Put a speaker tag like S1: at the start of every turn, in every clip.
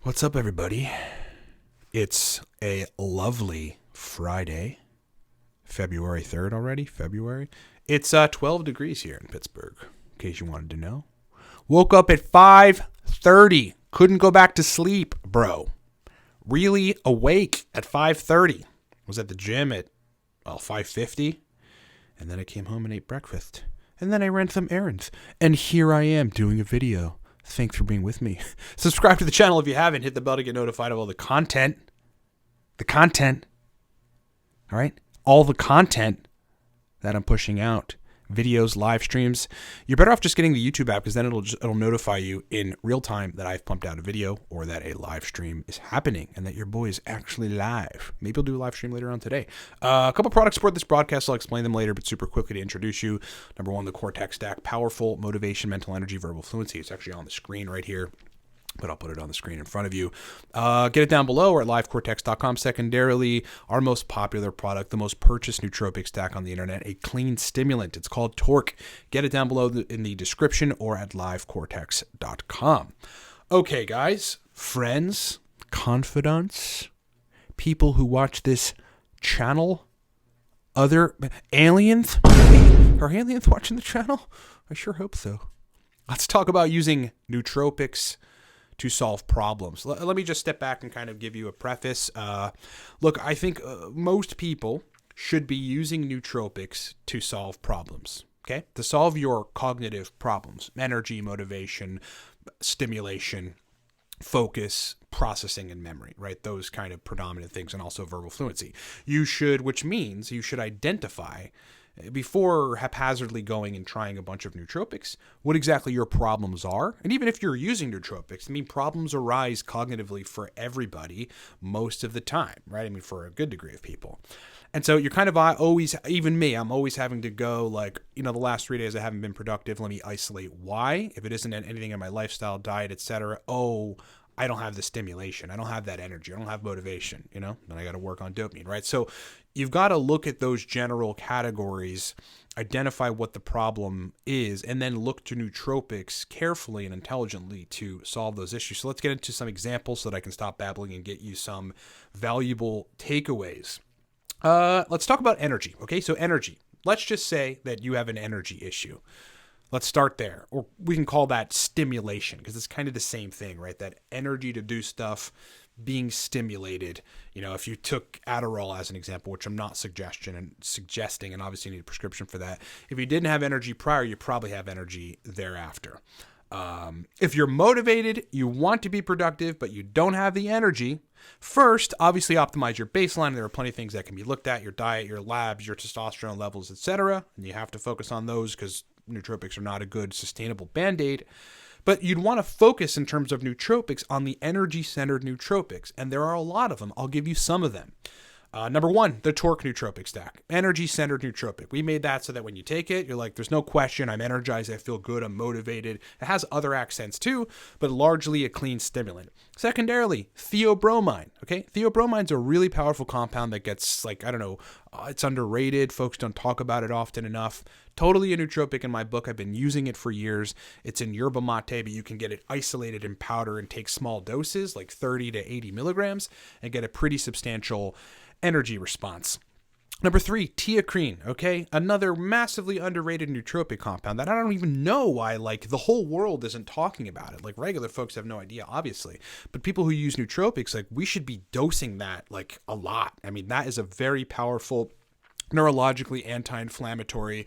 S1: What's up, everybody? It's a lovely Friday, February 3rd already, February. It's 12 degrees here in Pittsburgh, in case you wanted to know. Woke up at 5:30. Couldn't go back to sleep, bro. Really awake at 5:30. Was at the gym at, 5:50. And then I came home and ate breakfast. And then I ran some errands. And here I am doing a video. Thanks for being with me. Subscribe to the channel if you haven't. Hit the bell to get notified of all the content. All right? All the content that I'm pushing out. Videos, live streams. You're better off just getting the YouTube app because then it'll notify you in real time that I've pumped out a video or that a live stream is happening and that your boy is actually live. Maybe I'll do a live stream later on today. A couple products support this broadcast. I'll explain them later, but super quickly to introduce you. Number one, the Cortex stack. Powerful motivation, mental energy, verbal fluency. It's actually on the screen right here, but I'll put it on the screen in front of you. Get it down below or at livecortex.com. Secondarily, our most popular product, the most purchased nootropic stack on the internet, a clean stimulant. It's called Torque. Get it down below in the description or at livecortex.com. Okay, guys, friends, confidants, people who watch this channel, other aliens. Are aliens watching the channel? I sure hope so. Let's talk about using nootropics to solve problems. Let me just step back and kind of give you a preface. Look, I think most people should be using nootropics to solve problems, okay? To solve your cognitive problems, energy, motivation, stimulation, focus, processing, and memory, right? Those kind of predominant things, and also verbal fluency. Which means you should identify before haphazardly going and trying a bunch of nootropics, what exactly your problems are. And even if you're using nootropics, problems arise cognitively for everybody most of the time, right? For a good degree of people. And so you're kind of always, even me, I'm always having to go the last 3 days I haven't been productive. Let me isolate why. If it isn't anything in my lifestyle, diet, etc. I don't have the stimulation. I don't have that energy. I don't have motivation, then I got to work on dopamine, right? So you've got to look at those general categories, identify what the problem is, and then look to nootropics carefully and intelligently to solve those issues. So let's get into some examples so that I can stop babbling and get you some valuable takeaways. Let's talk about energy, okay? So energy. Let's just say that you have an energy issue. Let's start there. Or we can call that stimulation because it's kind of the same thing, right? That energy to do stuff, being stimulated. If you took Adderall as an example, which I'm not suggesting, and obviously you need a prescription for that. If you didn't have energy prior, you probably have energy thereafter. If you're motivated, you want to be productive, but you don't have the energy, first, obviously optimize your baseline. There are plenty of things that can be looked at, your diet, your labs, your testosterone levels, etc. And you have to focus on those because nootropics are not a good sustainable band-aid. But you'd want to focus in terms of nootropics on the energy-centered nootropics. And there are a lot of them. I'll give you some of them. Number one, the Torque nootropic stack. Energy-centered nootropic. We made that so that when you take it, you're like, there's no question, I'm energized, I feel good, I'm motivated. It has other accents too, but largely a clean stimulant. Secondarily, theobromine. Okay, theobromine's a really powerful compound that gets, it's underrated. Folks don't talk about it often enough. Totally a nootropic in my book. I've been using it for years. It's in yerba mate, but you can get it isolated in powder and take small doses, like 30 to 80 milligrams, and get a pretty substantial energy response. Number three, teacrine, okay? Another massively underrated nootropic compound that I don't even know why, the whole world isn't talking about it. Regular folks have no idea, obviously. But people who use nootropics, we should be dosing that, a lot. That is a very powerful neurologically anti-inflammatory,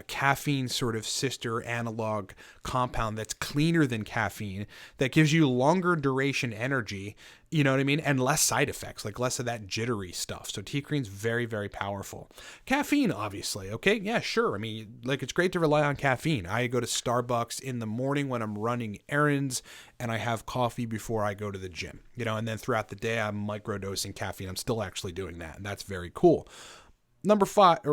S1: caffeine sort of sister analog compound that's cleaner than caffeine, that gives you longer duration energy, you know what I mean? And less side effects, like less of that jittery stuff. So T-Creatin's very, very powerful. Caffeine, obviously. Okay. Yeah, sure. I mean, like, it's great to rely on caffeine. I go to Starbucks in the morning when I'm running errands, and I have coffee before I go to the gym, you know, and then throughout the day, I'm microdosing caffeine. I'm still actually doing that. And that's very cool. We're number 5,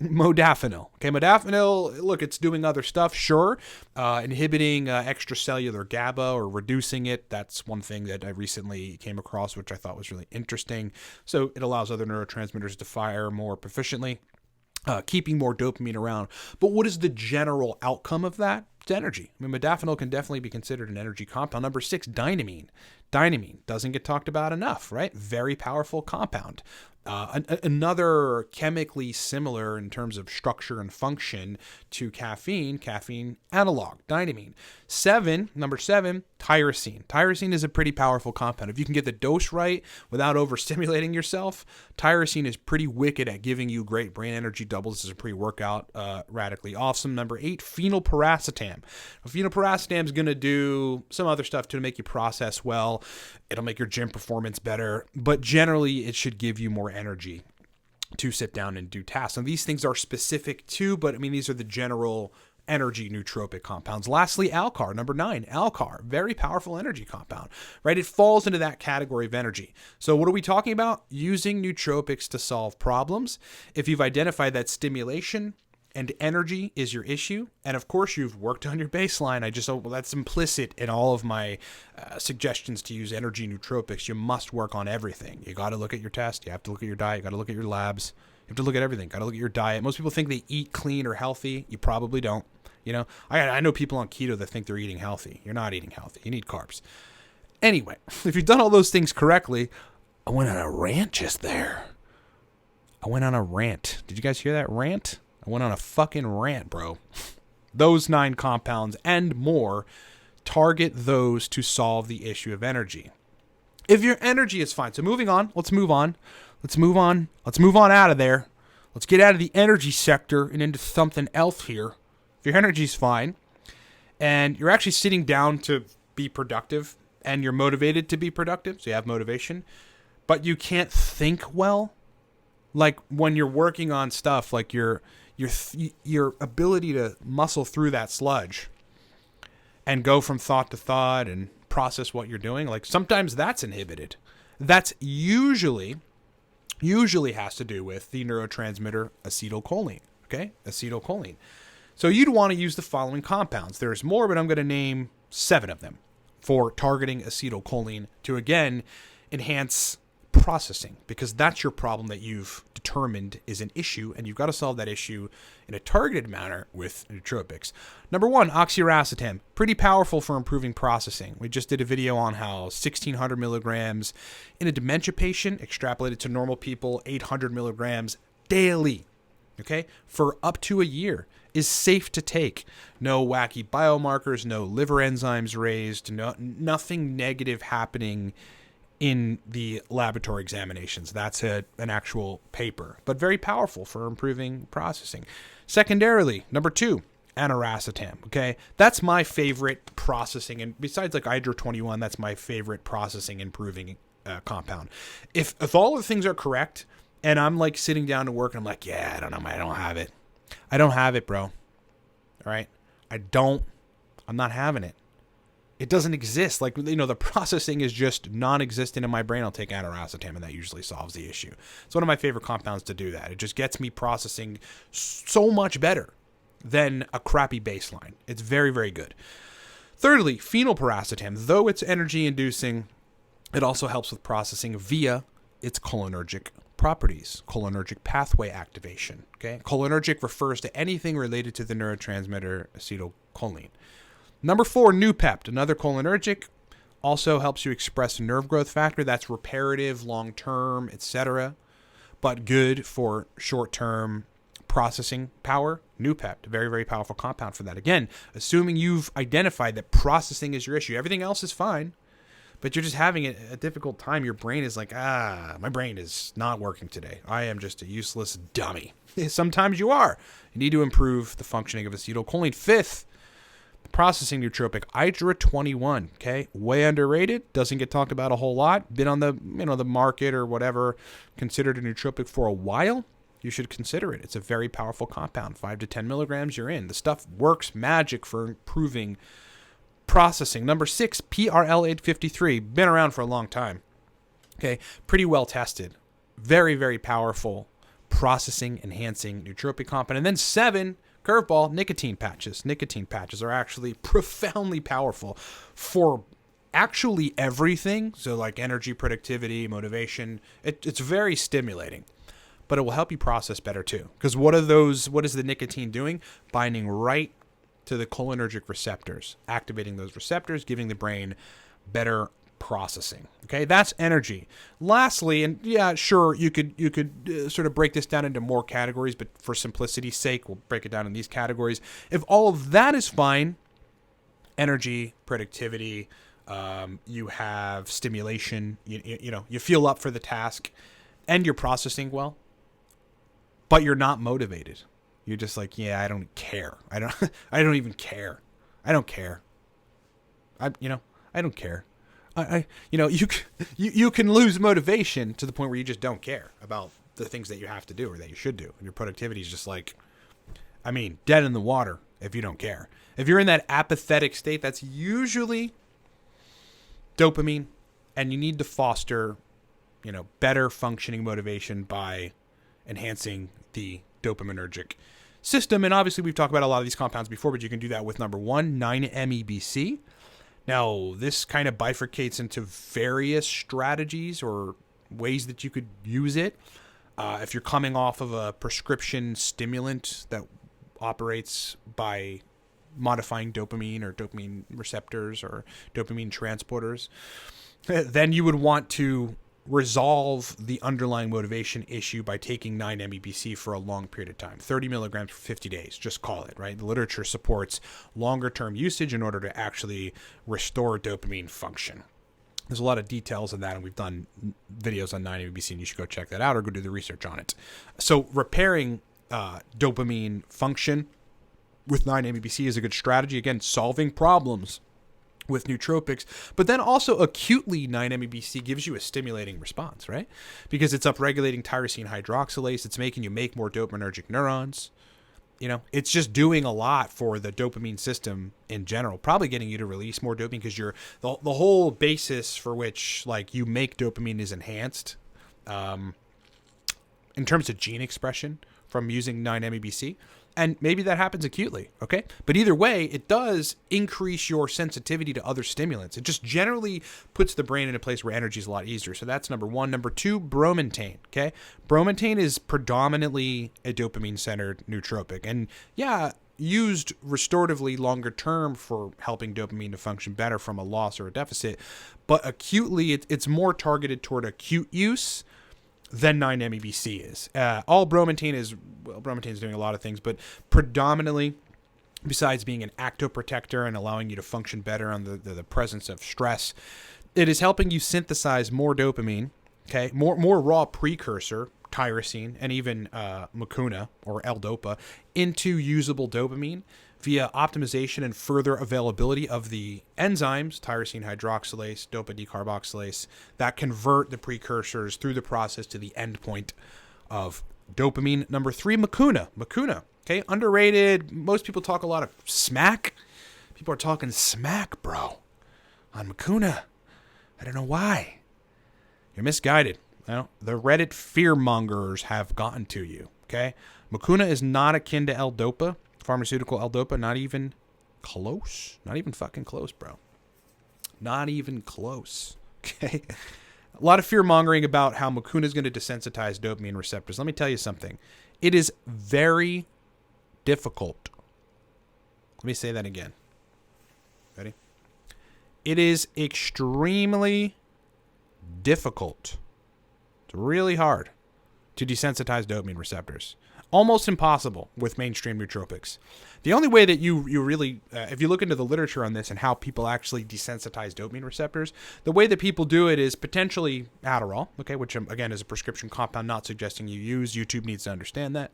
S1: modafinil. Okay, modafinil, look, it's doing other stuff, sure. Inhibiting extracellular GABA or reducing it. That's one thing that I recently came across, which I thought was really interesting. So it allows other neurotransmitters to fire more proficiently, keeping more dopamine around. But what is the general outcome of that? It's energy. I mean, modafinil can definitely be considered an energy compound. Number 6, dynamine. Dynamine doesn't get talked about enough, right? Very powerful compound. Another chemically similar in terms of structure and function to caffeine analog, dynamine. Number 7, tyrosine. Tyrosine is a pretty powerful compound. If you can get the dose right without overstimulating yourself, tyrosine is pretty wicked at giving you great brain energy, doubles as a pre-workout, radically awesome. Number 8, phenylpiracetam. Phenylpiracetam is going to do some other stuff to make you process well. It'll make your gym performance better, but generally it should give you more energy to sit down and do tasks. And these things are specific too, but I mean, these are the general energy nootropic compounds. Lastly, Alcar, number 9, Alcar, very powerful energy compound, right? It falls into that category of energy. So what are we talking about? Using nootropics to solve problems. If you've identified that stimulation and energy is your issue, and of course you've worked on your baseline, that's implicit in all of my suggestions to use energy nootropics. You must work on everything. You got to look at your test. You have to look at your diet. You got to look at your labs. You have to look at everything. Got to look at your diet. Most people think they eat clean or healthy. You probably don't. You know, I know people on keto that think they're eating healthy. You're not eating healthy. You need carbs. Anyway, if you've done all those things correctly, I went on a rant just there. I went on a rant. Did you guys hear that rant? I went on a fucking rant, bro. Those 9 compounds and more, target those to solve the issue of energy. If your energy is fine. So moving on, let's move on out of there. Let's get out of the energy sector and into something else here. If your energy's fine and you're actually sitting down to be productive and you're motivated to be productive, so you have motivation, but you can't think well, like when you're working on stuff, like your ability to muscle through that sludge and go from thought to thought and process what you're doing, like sometimes that's inhibited. That's usually has to do with the neurotransmitter acetylcholine. Okay, acetylcholine. So you'd want to use the following compounds. There's more, but I'm going to name 7 of them for targeting acetylcholine to, again, enhance processing, because that's your problem that you've determined is an issue, and you've got to solve that issue in a targeted manner with nootropics. Number 1, oxiracetam, pretty powerful for improving processing. We just did a video on how 1,600 milligrams in a dementia patient, extrapolated to normal people, 800 milligrams daily, okay, for up to a year, is safe to take. No wacky biomarkers, no liver enzymes raised, nothing negative happening in the laboratory examinations. That's an actual paper, but very powerful for improving processing. Secondarily, number 2, aniracetam. Okay, that's my favorite processing, and besides like Hydro-21, that's my favorite processing improving compound. If all the things are correct, and I'm like sitting down to work, and I'm like, yeah, I don't know, I don't have it. I don't have it, bro. All right, I'm not having it. It doesn't exist. Like, you know, the processing is just non-existent in my brain. I'll take aniracetam, and that usually solves the issue. It's one of my favorite compounds to do that. It just gets me processing so much better than a crappy baseline. It's very, very good. Thirdly, phenylpiracetam. Though it's energy-inducing, it also helps with processing via its cholinergic properties, cholinergic pathway activation. Okay, cholinergic refers to anything related to the neurotransmitter acetylcholine. Number 4, Noopept, another cholinergic, also helps you express nerve growth factor. That's reparative, long-term, etc., but good for short-term processing power. Noopept, very, very powerful compound for that. Again, assuming you've identified that processing is your issue. Everything else is fine, but you're just having a difficult time. Your brain is like, my brain is not working today. I am just a useless dummy. Sometimes you are. You need to improve the functioning of acetylcholine. Fifth, processing nootropic, Hydra 21. Okay, way underrated. Doesn't get talked about a whole lot. Been on the the market or whatever, considered a nootropic for a while. You should consider it. It's a very powerful compound. 5 to 10 milligrams, you're in. The stuff works magic for improving processing. Number 6, PRL 853. Been around for a long time. Okay, pretty well tested. Very, very powerful processing enhancing nootropic compound. And then 7, curveball, nicotine patches. Nicotine patches are actually profoundly powerful for actually everything. So like energy, productivity, motivation. It's very stimulating, but it will help you process better too. Because what is the nicotine doing? Binding right to the cholinergic receptors, activating those receptors, giving the brain better processing. Okay, that's energy. Lastly, and yeah, sure, you could sort of break this down into more categories, but for simplicity's sake, we'll break it down in these categories. If all of that is fine, energy, productivity, you have stimulation, you feel up for the task, and you're processing well, but you're not motivated. You're just like, yeah, I don't care. I don't even care. I don't care. I don't care. You can lose motivation to the point where you just don't care about the things that you have to do or that you should do. And your productivity is just like, dead in the water if you don't care. If you're in that apathetic state, that's usually dopamine, and you need to foster, better functioning motivation by enhancing the dopaminergic system. And obviously we've talked about a lot of these compounds before, but you can do that with number 1, 9-MEBC. Now, this kind of bifurcates into various strategies or ways that you could use it. If you're coming off of a prescription stimulant that operates by modifying dopamine or dopamine receptors or dopamine transporters, then you would want to resolve the underlying motivation issue by taking 9-MEBC for a long period of time, 30 milligrams for 50 days, just call it, right? The literature supports longer term usage in order to actually restore dopamine function. There's a lot of details on that, and we've done videos on 9-MEBC, and you should go check that out or go do the research on it. So repairing dopamine function with 9-MEBC is a good strategy. Again, solving problems with nootropics, but then also acutely 9-MEBC gives you a stimulating response, right? Because it's upregulating tyrosine hydroxylase. It's making you make more dopaminergic neurons. It's just doing a lot for the dopamine system in general, probably getting you to release more dopamine because the whole basis for which you make dopamine is enhanced in terms of gene expression from using 9-MEBC. And maybe that happens acutely, okay? But either way, it does increase your sensitivity to other stimulants. It just generally puts the brain in a place where energy is a lot easier. So that's number 1. Number 2, bromantane, okay? Bromantane is predominantly a dopamine-centered nootropic. And yeah, used restoratively longer term for helping dopamine to function better from a loss or a deficit. But acutely, it's more targeted toward acute use than 9-MEBC is. All bromantane is doing a lot of things, but predominantly, besides being an actoprotector and allowing you to function better on the presence of stress, it is helping you synthesize more dopamine, okay, more raw precursor, tyrosine, and even mucuna or L-DOPA into usable dopamine via optimization and further availability of the enzymes, tyrosine hydroxylase, dopa decarboxylase, that convert the precursors through the process to the end point of dopamine. Number 3, mucuna, okay, underrated. Most people talk a lot of smack. People are talking smack, bro, on mucuna. I don't know why. You're misguided. The Reddit fearmongers have gotten to you, okay? Mucuna is not akin to L-DOPA, pharmaceutical L-DOPA, not even close. Not even fucking close, bro. Not even close, okay? A lot of fear-mongering about how mucuna is going to desensitize dopamine receptors. Let me tell you something. It is very difficult. Let me say that again. Ready? It is extremely difficult. It's really hard to desensitize dopamine receptors. Almost impossible with mainstream nootropics. The only way that you really, if you look into the literature on this and how people actually desensitize dopamine receptors, the way that people do it is potentially Adderall, okay, which again is a prescription compound, not suggesting you use. YouTube needs to understand that.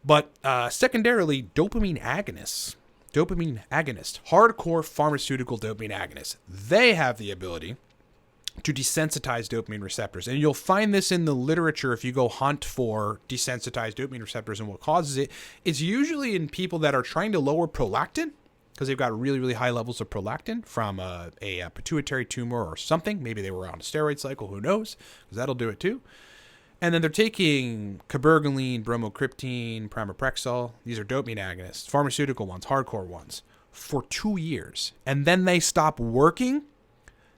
S1: But secondarily, dopamine agonists, hardcore pharmaceutical dopamine agonists, they have the ability to desensitize dopamine receptors. And you'll find this in the literature if you go hunt for desensitized dopamine receptors and what causes it. It's usually in people that are trying to lower prolactin because they've got really, really high levels of prolactin from a pituitary tumor or something. Maybe they were on a steroid cycle, who knows, because that'll do it too. And then they're taking cabergoline, bromocriptine, pramipexole. These are dopamine agonists, pharmaceutical ones, hardcore ones, for 2 years. And then they stop working.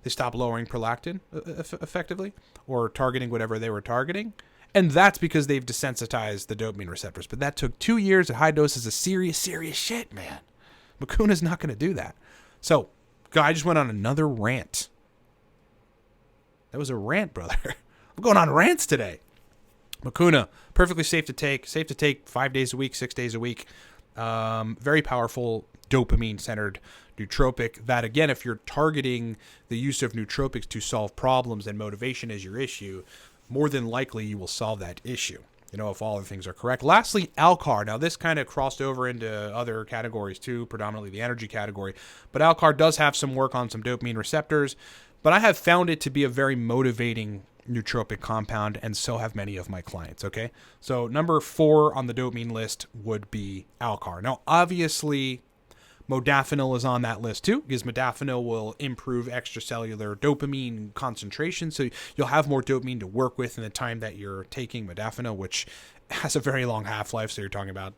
S1: They stop lowering prolactin effectively or targeting whatever they were targeting. And that's because they've desensitized the dopamine receptors. But that took 2 years at high doses of serious, serious shit, man. Mukuna's not going to do that. So, guy just went on another rant. That was a rant, brother. I'm going on rants today. Mukuna, perfectly safe to take 5 days a week, 6 days a week. Very powerful dopamine-centered nootropic that, again, if you're targeting the use of nootropics to solve problems and motivation is your issue, more than likely you will solve that issue, if all the things are correct. Lastly, Alcar. Now, this kind of crossed over into other categories too, predominantly the energy category, but Alcar does have some work on some dopamine receptors, but I have found it to be a very motivating nootropic compound, and so have many of my clients, okay? So number 4 on the dopamine list would be Alcar. Now, obviously, modafinil is on that list too, because modafinil will improve extracellular dopamine concentration, so you'll have more dopamine to work with in the time that you're taking modafinil, which has a very long half-life, so you're talking about,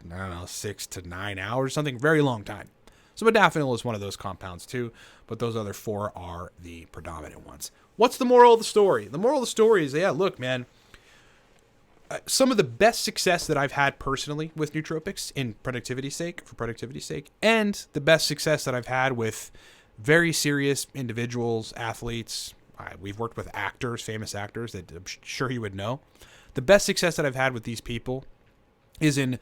S1: 6 to 9 hours, something very long time. So modafinil is one of those compounds too, but those other 4 are the predominant ones. What's the moral of the story? The moral of the story is, look, man, some of the best success that I've had personally with nootropics for productivity's sake, and the best success that I've had with very serious individuals, athletes. We've worked with actors, famous actors that I'm sure you would know. The best success that I've had with these people is in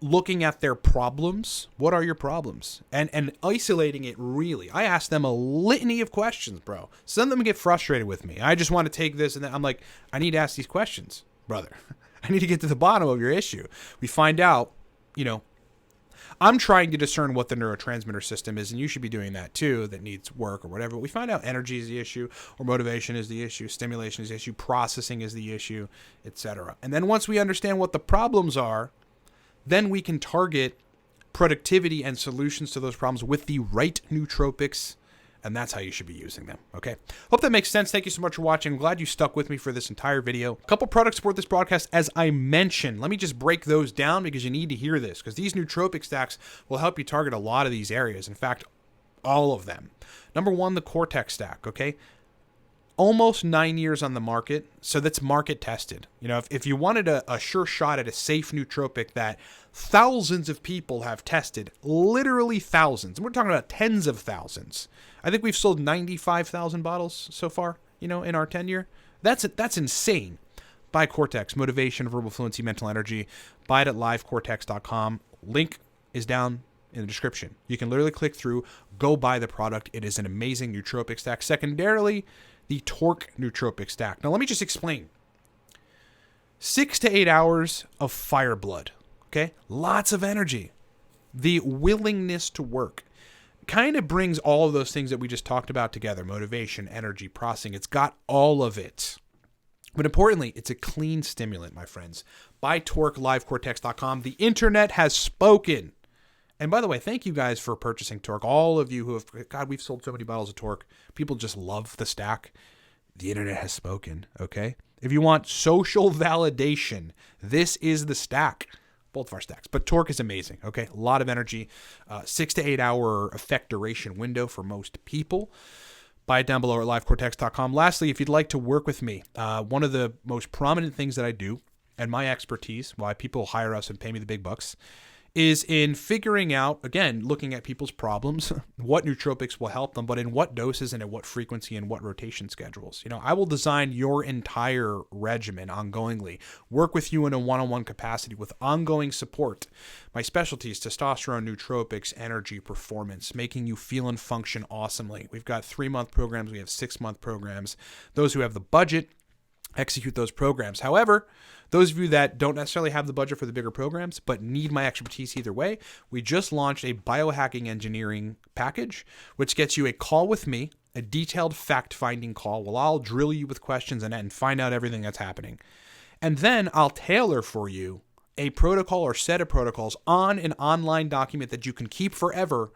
S1: looking at their problems. What are your problems? And isolating it really. I ask them a litany of questions, bro. Some of them get frustrated with me. I just want to take this and then I'm like, I need to ask these questions, brother. I need to get to the bottom of your issue. We find out, I'm trying to discern what the neurotransmitter system is, and you should be doing that too, that needs work or whatever. We find out energy is the issue, or motivation is the issue, stimulation is the issue, processing is the issue, etc. And then once we understand what the problems are, then we can target productivity and solutions to those problems with the right nootropics, and that's how you should be using them, okay? Hope that makes sense. Thank you so much for watching. I'm glad you stuck with me for this entire video. A couple products support this broadcast, as I mentioned. Let me just break those down because you need to hear this, because these nootropic stacks will help you target a lot of these areas. In fact, all of them. Number 1, the Cortex stack, okay? Almost 9 years on the market, so that's market tested. If you wanted a sure shot at a safe nootropic that thousands of people have tested, literally thousands, and we're talking about tens of thousands. I think we've sold 95,000 bottles so far, in our tenure. That's insane. Buy Cortex, motivation, verbal fluency, mental energy. Buy it at livecortex.com. Link is down in the description. You can literally click through, go buy the product. It is an amazing nootropic stack. Secondarily, the Torque nootropic stack. Now, let me just explain. 6 to 8 hours of fire blood, okay? Lots of energy. The willingness to work kind of brings all of those things that we just talked about together. Motivation, energy, processing. It's got all of it. But importantly, it's a clean stimulant, my friends. Buy Torque, livecortex.com. The internet has spoken. And by the way, thank you guys for purchasing Torque. All of you who have, God, we've sold so many bottles of Torque. People just love the stack. The internet has spoken, okay? If you want social validation, this is the stack. Both of our stacks. But Torque is amazing, okay? A lot of energy. 6 to 8 hour effect duration window for most people. Buy it down below at livecortex.com. Lastly, if you'd like to work with me, one of the most prominent things that I do, and my expertise, why people hire us and pay me the big bucks, is in figuring out, again, looking at people's problems, what nootropics will help them, but in what doses and at what frequency and what rotation schedules. I will design your entire regimen ongoingly, work with you in a one-on-one capacity with ongoing support. My specialties: testosterone, nootropics, energy, performance, making you feel and function awesomely. We've got 3-month programs. We have 6-month programs. Those who have the budget execute those programs. However, those of you that don't necessarily have the budget for the bigger programs but need my expertise either way, we just launched a biohacking engineering package, which gets you a call with me, a detailed fact-finding call. Well, I'll drill you with questions and find out everything that's happening. And then I'll tailor for you a protocol or set of protocols on an online document that you can keep forever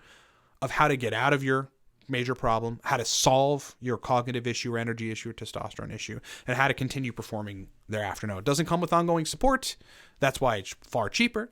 S1: of how to get out of your major problem, how to solve your cognitive issue or energy issue or testosterone issue, and how to continue performing thereafter. No, it doesn't come with ongoing support. That's why it's far cheaper,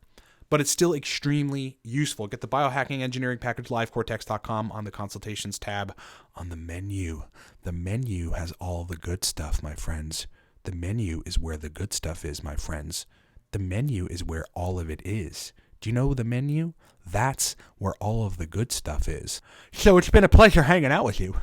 S1: but it's still extremely useful. Get the biohacking engineering package, livecortex.com, on the consultations tab on the menu. The menu has all the good stuff, my friends. The menu is where the good stuff is, my friends. The menu is where all of it is. Do you know the menu? That's where all of the good stuff is. So it's been a pleasure hanging out with you.